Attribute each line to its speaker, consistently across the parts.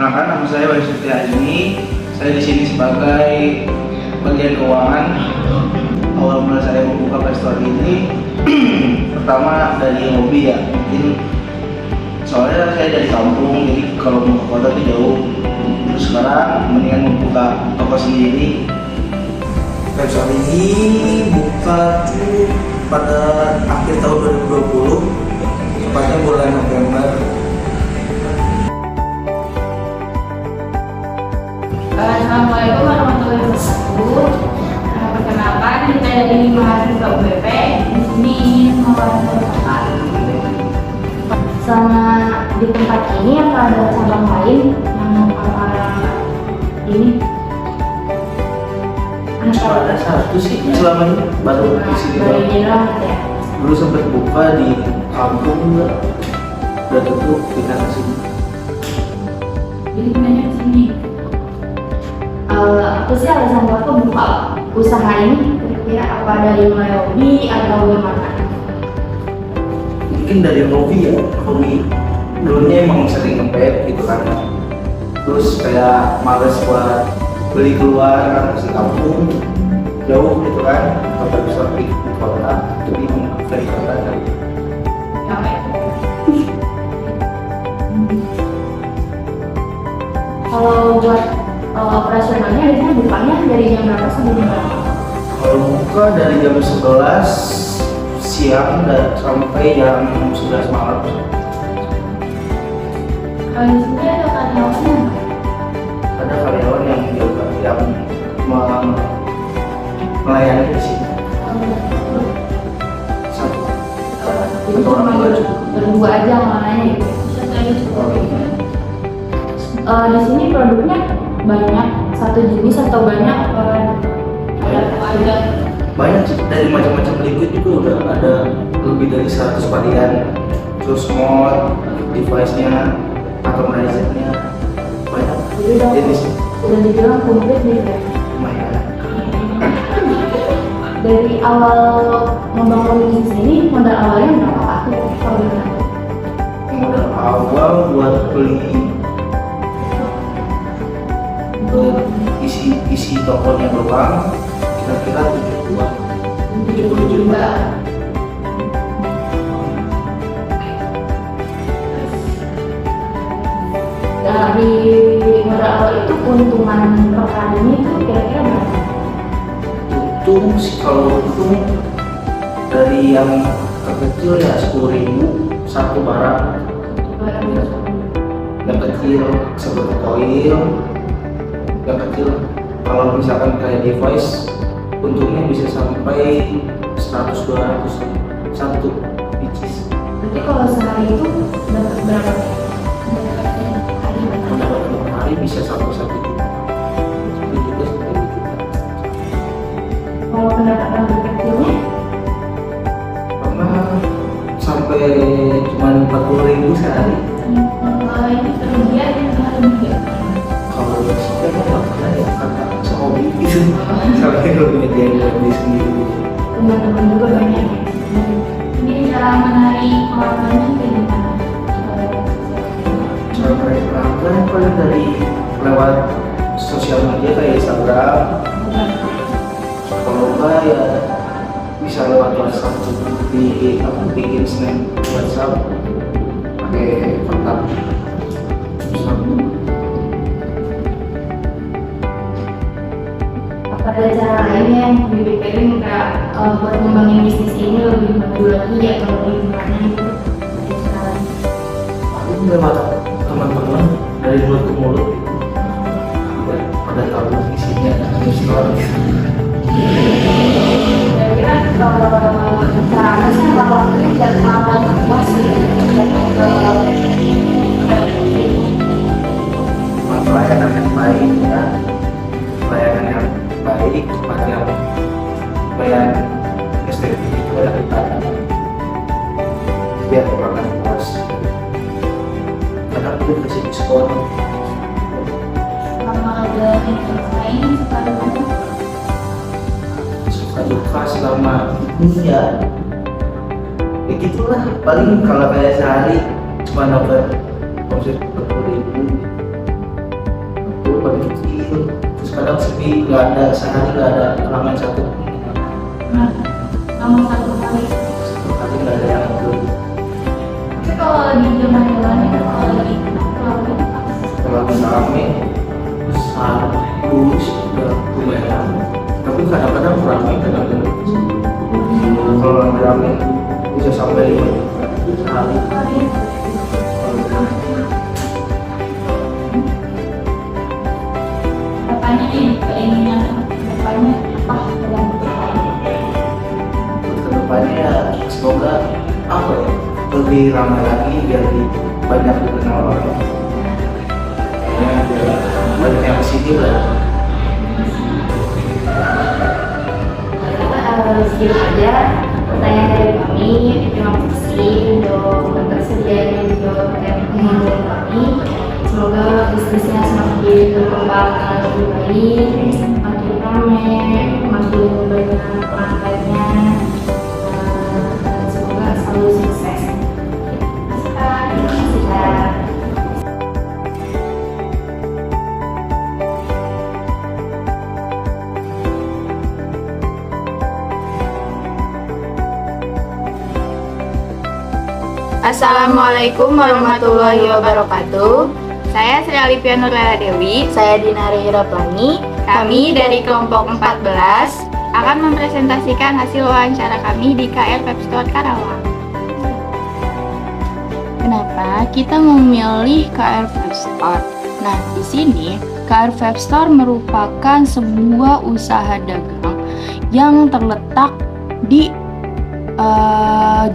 Speaker 1: Perkenalkan, nama saya Wahyu Setiaji. Saya di sini sebagai bagian keuangan. Awal mula saya membuka restoran ini pertama dari hobi ya. Mungkin soalnya saya dari kampung, jadi kalau mau ke kota itu jauh. Terus sekarang mendingan membuka toko sendiri. Restoran ini buka pada akhir tahun 2020, tepatnya bulan November.
Speaker 2: Assalamualaikum warahmatullahi wabarakatuh. Perkenalkan, kita dari mahasiswa UBP. Di sini membahas tentang selama di tempat ini apa ada cabang lain yang ini?
Speaker 1: Cuma ada satu sih selama ini, baru di sini.
Speaker 2: Baru jalan ya.
Speaker 1: Dulu sempat buka di kampung juga, udah tutup pindah ke sini.
Speaker 2: Jadi pindahnya ke sini. Apa sih alasan Bapak buka usaha ini? Kira-kira apa dari mulai hobi atau gimana?
Speaker 1: Mungkin dari hobi ya, hobi. Dulunya emang sering ngepet gitu kan. Terus kayak males buat beli keluar, harus di kampung jauh gitu kan, atau bisa di kota, jadi dari kota kan.
Speaker 2: Kalau buat operasionalnya biasanya bukanya dari jam berapa sampai jam berapa?
Speaker 1: Kalau buka dari jam 11 siang dan sampai jam 11 malam.
Speaker 2: Kalau di sini ada karyawannya nggak?
Speaker 1: Ada karyawan yang juga yang melayani di sini. Satu.
Speaker 2: Jadi cuma berdua aja makanannya gitu. Di sini produknya banyak satu jenis atau banyak ada
Speaker 1: Banyak sih, dari macam-macam liquid juga udah ada lebih dari 100 varian. Terus mod, device-nya, atomizer-nya banyak.
Speaker 2: jadi
Speaker 1: Jenis
Speaker 2: udah dibilang komplit nih ya.
Speaker 1: lumayan.
Speaker 2: Dari awal membangun bisnis ini modal awalnya berapa Pak? Kalau benar?
Speaker 1: Modal awal buat beli untuk isi tokonya doang kira-kira 70 juta.
Speaker 2: Dari modal awal itu keuntungan per harinya itu kira-kira berapa?
Speaker 1: Untung sih, kalau untung dari yang terkecil ya 10.000 satu barang. Yang kecil seperti koil, yang kecil kalau misalkan kayak device untungnya bisa sampai 100-200 satu pieces.
Speaker 2: Berarti kalau sehari itu dapat berapa?
Speaker 1: Dapat hari bisa sampai 1 juta. 1 juta sampai 2 juta.
Speaker 2: Kalau pendapatan berkecilnya?
Speaker 1: Pernah sampai cuma 40.000 sehari.
Speaker 2: Kalau ini kerugian yang lebih
Speaker 1: Kalau kita nggak pernah ya, karena sehobi itu sampai lebih dia buat diri sendiri.
Speaker 2: teman-teman juga banyak ya. Ini cara menarik pelanggannya kayak gimana?
Speaker 1: Cara menarik pelanggan paling dari lewat sosial media kayak Instagram. Kalau enggak ya bisa lewat WhatsApp, bikin snap WhatsApp pakai kontak.
Speaker 2: Apa ada cara lainnya yang dipikirin nggak buat ngembangin bisnis ini lebih maju lagi atau lebih gimana gitu? Ada cara lain?
Speaker 1: Aku lewat teman-teman dari mulut ke mulut gitu. Pada tahu isinya restoran.
Speaker 2: Kira-kira caranya sih kalau kerja sama puas
Speaker 1: Pelayanan yang baik ya, pelayanan yang baik, tempat yang pelayanan estetik itu ada kita biar orang puas. Kadang pun kasih diskon.
Speaker 2: sama ada yang lain sekarang
Speaker 1: Suka duka selama ini ya gitulah, paling kalau kayak sehari cuma dapat omset 40.000 paling kecil, terus kadang sepi, nggak ada sehari nggak ada pelanggan satu.
Speaker 2: Nomor satu kali.
Speaker 1: Satu kali nggak ada yang itu.
Speaker 2: Tapi kalau lagi zaman-zamannya kan kalau lagi rame,
Speaker 1: Kalau rame, besar, terus udah lumayan. Tapi kadang-kadang rame, kadang-kadang kalau lagi rame bisa sampai 5 sehari.
Speaker 2: katanya keinginan depannya apa dalam
Speaker 1: Kedepannya ya semoga apa ya, lebih ramai lagi biar lebih banyak dikenal orang. Ya, biar banyak yang kesini lah.
Speaker 2: segitu aja pertanyaan dari kami. Terima kasih untuk ketersediaan jawab pertanyaan dari kami. Semoga bisnisnya semakin berkembang dengan lebih baik, makin ramai, makin banyak pelanggannya, dan semoga selalu sukses. Terima kasih, Kak.
Speaker 3: Assalamualaikum warahmatullahi wabarakatuh. Saya Sri Alipia Nurlela Dewi.
Speaker 2: Saya Dinari Hiraplani.
Speaker 3: Kami dari kelompok 14 akan mempresentasikan hasil wawancara kami di KR Web Store Karawang. Kenapa kita memilih KR Web Store? Nah, di sini KR Web Store merupakan sebuah usaha dagang yang terletak di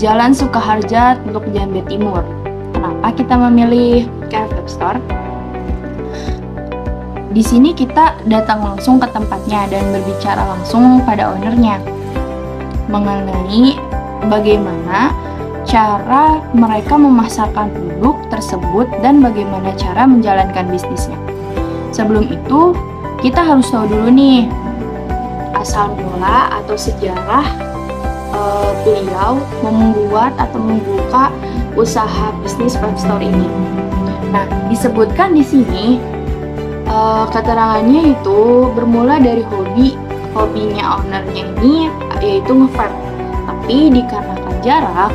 Speaker 3: Jalan Sukaharja, Teluk Jambe Timur. Kenapa kita memilih KR Web Store? Di sini kita datang langsung ke tempatnya dan berbicara langsung pada ownernya mengenai bagaimana cara mereka memasarkan produk tersebut dan bagaimana cara menjalankan bisnisnya. Sebelum itu, kita harus tahu dulu nih asal mula atau sejarah beliau membuat atau membuka usaha bisnis web store ini. Nah, disebutkan di sini keterangannya itu bermula dari hobinya ownernya ini yaitu nge-vape. Tapi dikarenakan jarak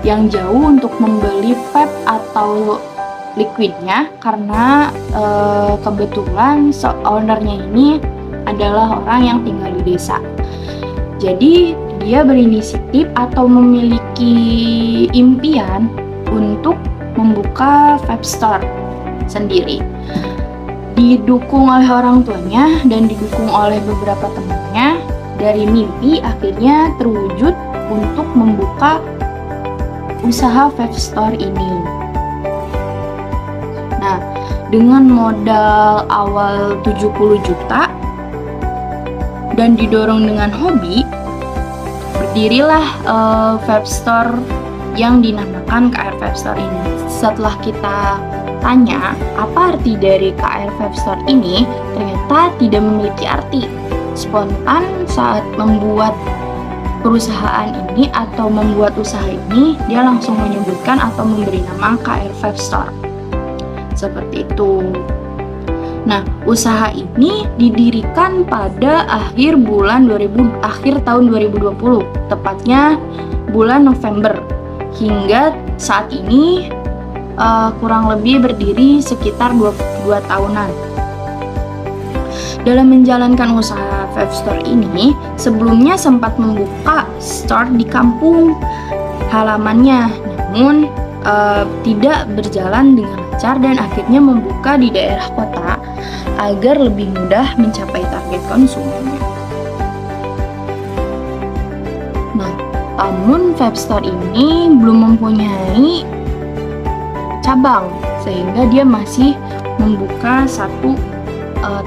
Speaker 3: yang jauh untuk membeli vape atau liquidnya karena kebetulan ownernya ini adalah orang yang tinggal di desa. Jadi dia berinisiatif atau memiliki impian untuk membuka vape store sendiri. Didukung oleh orang tuanya dan didukung oleh beberapa temannya, dari mimpi akhirnya terwujud untuk membuka usaha vape store ini. Nah, dengan modal awal 70 juta dan didorong dengan hobi, berdirilah vape store yang dinamakan KR Vape Store ini. Setelah kita tanya apa arti dari KR Vape Store ini, ternyata tidak memiliki arti. Spontan saat membuat perusahaan ini atau membuat usaha ini, dia langsung menyebutkan atau memberi nama KR Vape Store. Seperti itu. Nah, usaha ini didirikan pada akhir tahun 2020, tepatnya bulan November. Hingga saat ini kurang lebih berdiri sekitar 22 tahunan. Dalam menjalankan usaha vape store ini, sebelumnya sempat membuka store di kampung halamannya, namun tidak berjalan dengan lancar dan akhirnya membuka di daerah kota agar lebih mudah mencapai target konsumennya. Nah, namun vape store ini belum mempunyai cabang sehingga dia masih membuka satu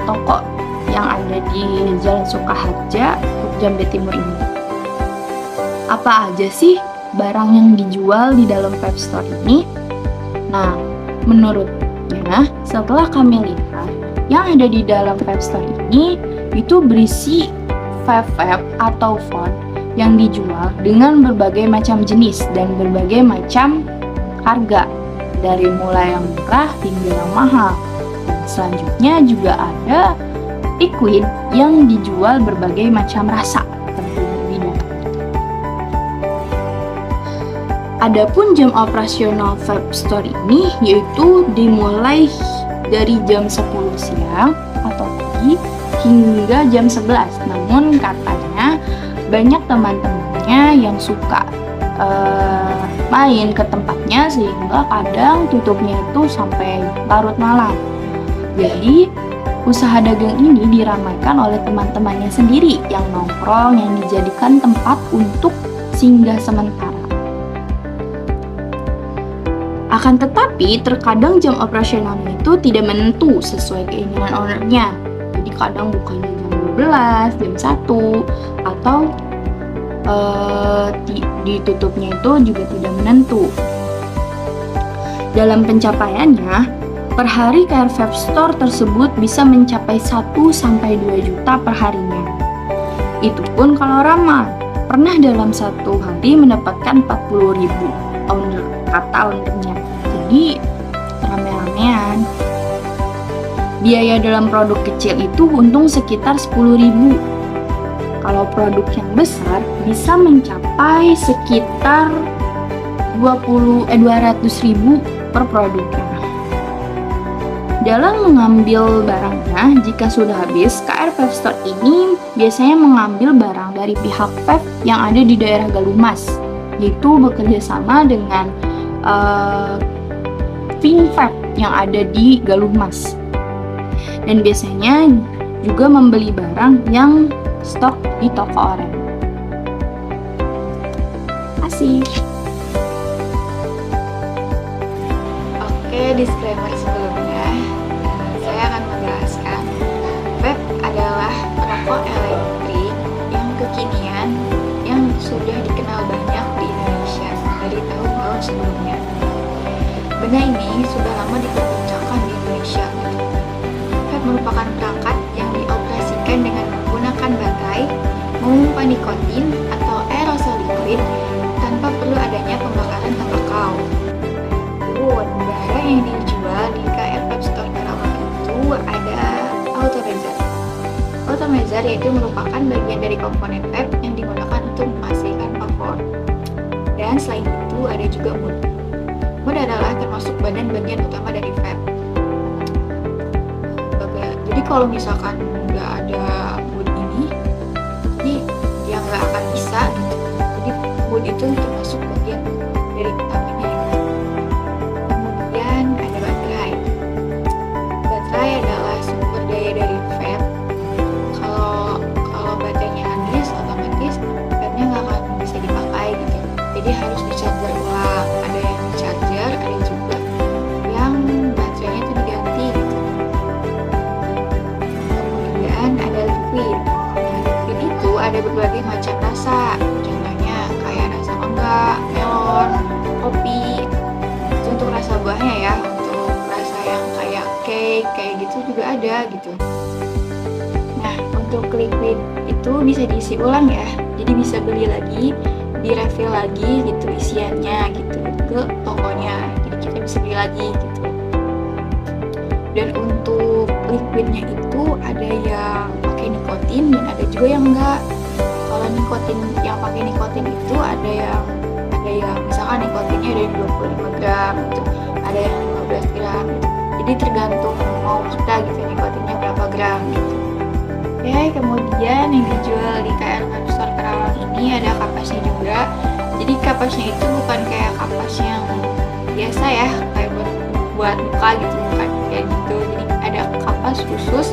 Speaker 3: toko yang ada di Jalan Sukaharja, Teluk Jambe Timur ini. Apa aja sih barang yang dijual di dalam vape store ini? Nah, menurutnya setelah kami lihat, yang ada di dalam vape store ini itu berisi vape atau phone yang dijual dengan berbagai macam jenis dan berbagai macam harga, dari mulai yang murah hingga yang mahal. Dan selanjutnya juga ada liquid yang dijual berbagai macam rasa tentunya di dalam. Adapun jam operasional vape store ini yaitu dimulai dari jam 10 siang atau pagi hingga jam 11. Namun katanya banyak teman-temannya yang suka main ke tempatnya sehingga kadang tutupnya itu sampai larut malam. Jadi usaha dagang ini diramaikan oleh teman-temannya sendiri yang nongkrong, yang dijadikan tempat untuk singgah sementara. Akan tetapi terkadang jam operasionalnya itu tidak menentu sesuai keinginan ownernya. Jadi kadang bukanya jam 12, jam 1, atau ditutupnya itu juga tidak menentu. Dalam pencapaiannya, per hari KR Vape Store tersebut bisa mencapai 1-2 juta per harinya. Itu pun kalau ramah. Pernah dalam satu hari mendapatkan 40.000 kata ownernya. Jadi rame-ramean. Biaya dalam produk kecil itu untung sekitar 10.000. Kalau produk yang besar bisa mencapai sekitar 200.000 per produknya. Dalam mengambil barangnya, jika sudah habis, KR Vape Store ini biasanya mengambil barang dari pihak vape yang ada di daerah Galumas, yaitu bekerja sama dengan Ving Vape yang ada di Galumas. Dan biasanya juga membeli barang yang stok di toko oranye. Kasih.
Speaker 4: Oke, disclaimer sebelumnya, saya akan menjelaskan vape adalah rokok elektrik yang kekinian yang sudah dikenal banyak di Indonesia dari tahun-tahun sebelumnya. Benda ini sudah lama diperbincangkan di Indonesia. Vape merupakan perangkat yang dioperasikan dengan menggunakan baterai, memompa nikotin atau aerosol liquid tanpa perlu adanya pembakaran tembakau. Adapun barang yang dijual di KR Vape Store Karawang itu ada Automezar. Automezar yaitu merupakan bagian dari komponen vape yang digunakan untuk menghasilkan vapor. Dan selain itu ada juga mood. Mood adalah termasuk bagian utama dari vape. Jadi kalau misalkan nggak ada mood ini, jadi dia nggak akan bisa gitu. Jadi mood itu termasuk bagian dari utamanya. Kemudian ada baterai. Baterai adalah sumber daya dari vape. Kalau baterainya habis, otomatis vape-nya nggak akan bisa dipakai gitu. Jadi harus di-charger ulang. Ada yang di-charger, ada juga yang baterainya itu diganti gitu. Kemudian ada liquid. Nah, liquid itu ada berbagai macam rasa. Contohnya kayak rasa mangga, melon, kopi. Itu untuk rasa buahnya ya. Untuk rasa yang kayak cake, kayak gitu juga ada gitu. Nah, untuk liquid itu bisa diisi ulang ya. Jadi bisa beli lagi, di-refill lagi gitu isiannya gitu ke tokonya. Jadi kita bisa beli lagi gitu. Dan untuk liquidnya itu ada yang pakai nikotin dan ada juga yang enggak. Kalau nikotin yang pakai nikotin itu ada yang misalkan nikotinnya ada yang 25 gram gitu, ada yang 15 gram gitu. Jadi tergantung mau kita gitu nikotinnya berapa gram gitu. Oke, kemudian yang dijual di KR Vape Store Karawang ini ada kapasnya juga. Jadi kapasnya itu bukan kayak kapas yang biasa ya, kayak buat muka gitu, bukan kayak gitu. Jadi ada kapas khusus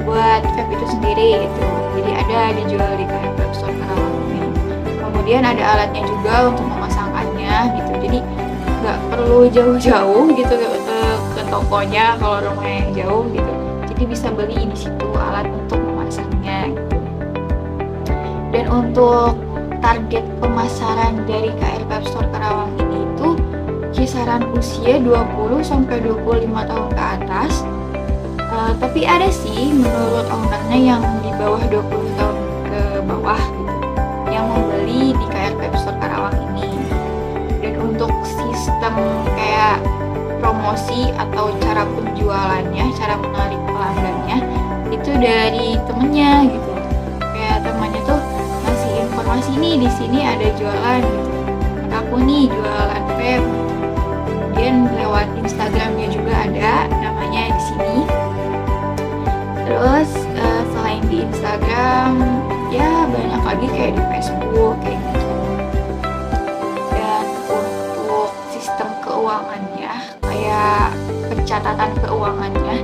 Speaker 4: buat vape itu sendiri gitu. Jadi ada dijual di KR Vape Store Karawang ini. Kemudian ada alatnya juga untuk memasangkannya gitu. Jadi nggak perlu jauh-jauh gitu ke tokonya kalau rumahnya yang jauh gitu. Jadi bisa beli di situ alat untuk memasangnya gitu. Dan untuk target pemasaran dari KR Vape Store Karawang ini itu kisaran usia 20-25 tahun ke atas. Tapi ada sih menurut ownernya yang di bawah 20 tahun ke bawah gitu, yang membeli di KR Vape Store Karawang ini. Dan untuk sistem kayak promo promosi atau cara penjualannya, cara menarik pelanggannya itu dari temennya gitu. Kayak temannya tuh ngasih informasi nih di sini ada jualan gitu. Aku nih jualan vape. Kemudian lewat Instagramnya juga ada namanya di sini. Terus selain di Instagram ya banyak lagi kayak di Facebook kayak gitu. Dan untuk sistem keuangannya kayak pencatatan keuangannya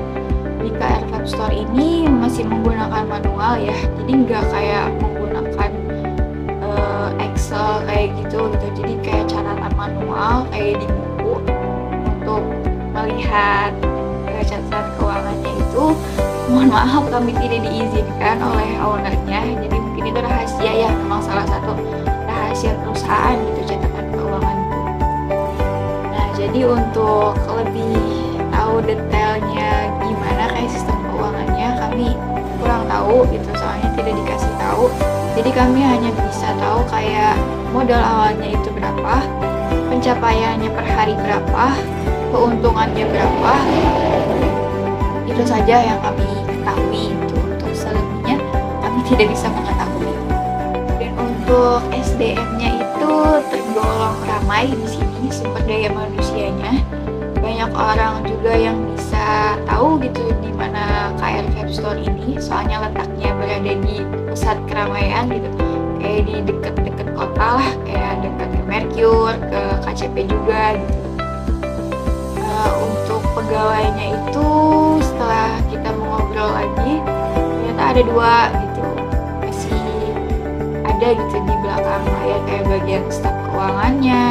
Speaker 4: di KR Vape Store ini masih menggunakan manual ya, jadi nggak kayak menggunakan Excel kayak gitu. Jadi kayak catatan manual kayak di buku untuk melihat catatan keuangannya itu. Mohon maaf kami tidak diizinkan oleh ownernya, jadi mungkin itu rahasia ya, memang salah satu rahasia perusahaan gitu catatan keuangan itu. Nah jadi untuk lebih tahu detailnya gimana kayak sistem keuangannya kami kurang tahu gitu, soalnya tidak dikasih tahu. Jadi kami hanya bisa tahu kayak modal awalnya itu berapa, pencapaiannya per hari berapa, keuntungannya berapa. Itu saja yang kami ketahui itu. Untuk selebihnya kami tidak bisa mengetahui. Dan untuk SDM-nya itu tergolong ramai di sini, sumber daya manusianya. Banyak orang juga yang bisa tahu gitu di mana KR Vape Store ini, soalnya letaknya berada di pusat keramaian gitu. Kayak di dekat-dekat kota lah, kayak dekat ke Mercure, ke KCP juga gitu. Untuk pegawainya itu setelah kita mengobrol lagi ternyata ada 2 gitu, masih ada gitu di belakang layar kayak bagian staf keuangannya,